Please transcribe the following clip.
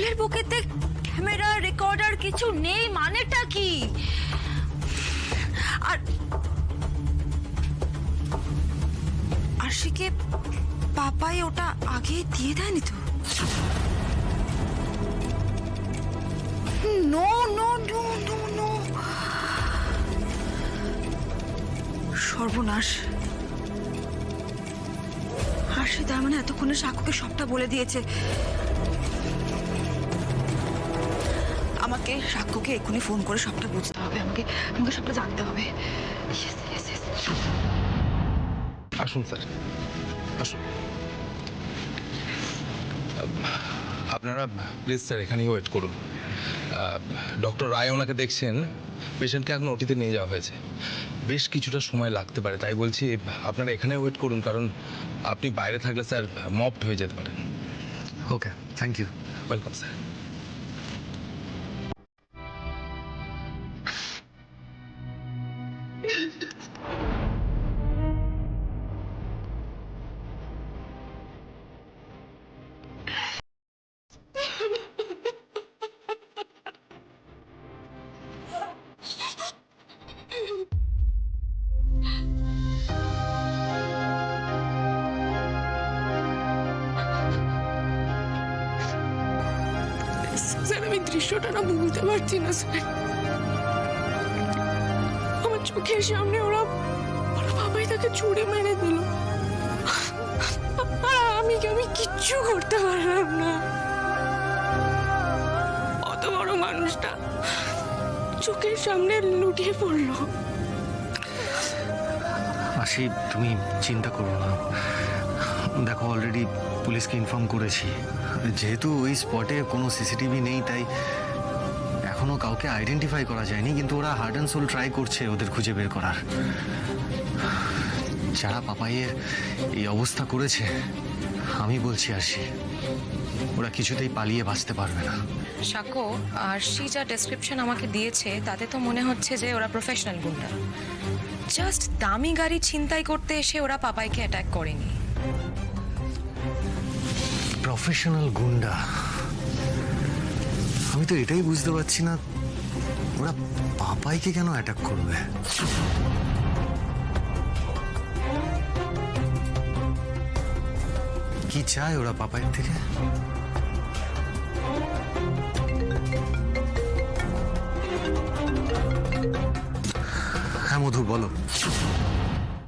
রাহুলের বুকেতে camera recorder কিছু নেই মানেটা কি? আর আশিকে পাপাই ওটা আগে দিয়ে দেয়নি তো? No no no no no, সর্বনাশ। আশি তার মানে এতক্ষণে সাক্ষ্যকে সবটা বলে দিয়েছে। আমাকে সাক্ষ্যকে এক্ষুনি ফোন করে সবটা বুঝতে হবে, আমাকে আমাকে সবটা জানতে হবে। Yes, yes, yes. আসুন স্যার, আসুন। আপনারা প্লিজ স্যার এখানেই ওয়েট করুন। ডক্টর রায় ওনাকে দেখছেন, পেশেন্টকে এখন ওটিতে নিয়ে যাওয়া হয়েছে। বেশ কিছুটা সময় লাগতে পারে, তাই বলছি আপনারা এখানে ওয়েট করুন, কারণ আপনি বাইরে থাকলে স্যার মবড হয়ে যেতে পারেন। Okay, thank you. Welcome sir. Sir আমি দৃশ্যটা না ভুলতে পারছি না স্যার। আমার চোখের সামনে ওরা বাবাই তাকে ছুড়ে মেরে দিল, আর আমি কিচ্ছু করতে পারলাম না। অত বড় মানুষটা চোখের সামনে লুটিয়ে পড়লো। আশি, তুমি চিন্তা করো না। দেখো, অলরেডি পুলিশকে ইনফর্ম করেছি। যেহেতু ওই স্পটে কোনো সিসিটিভি নেই, তাই এখনো কাউকে আইডেন্টিফাই করা যায়নি, কিন্তু ওরা হার্ড অ্যান্ড সোল ট্রাই করছে ওদের খুঁজে বের করার। যারা পাপাইয়ের এই অবস্থা করেছে, আমি বলছি আশি, ওরা কিছুতেই পালিয়ে বাঁচতে পারবে না। সাক্ষ্য, আর সে যা ডেসক্রিপশন আমাকে দিয়েছে তাতে তো মনে হচ্ছে যে ওরা প্রফেশনাল গুন্ডা। জাস্ট দামি গাড়ি ছিনতাই করতে এসে ওরা পাপাইকে অ্যাটাক করেনি। প্রফেশনাল গুন্ডা? আমি তো এটাই বুঝতে পারছি না, ওরা পাপাইকে কেন অ্যাটাক করবে? কি চায় ওরা পাপাইয়ের থেকে? হ্যাঁ মধু, বলো।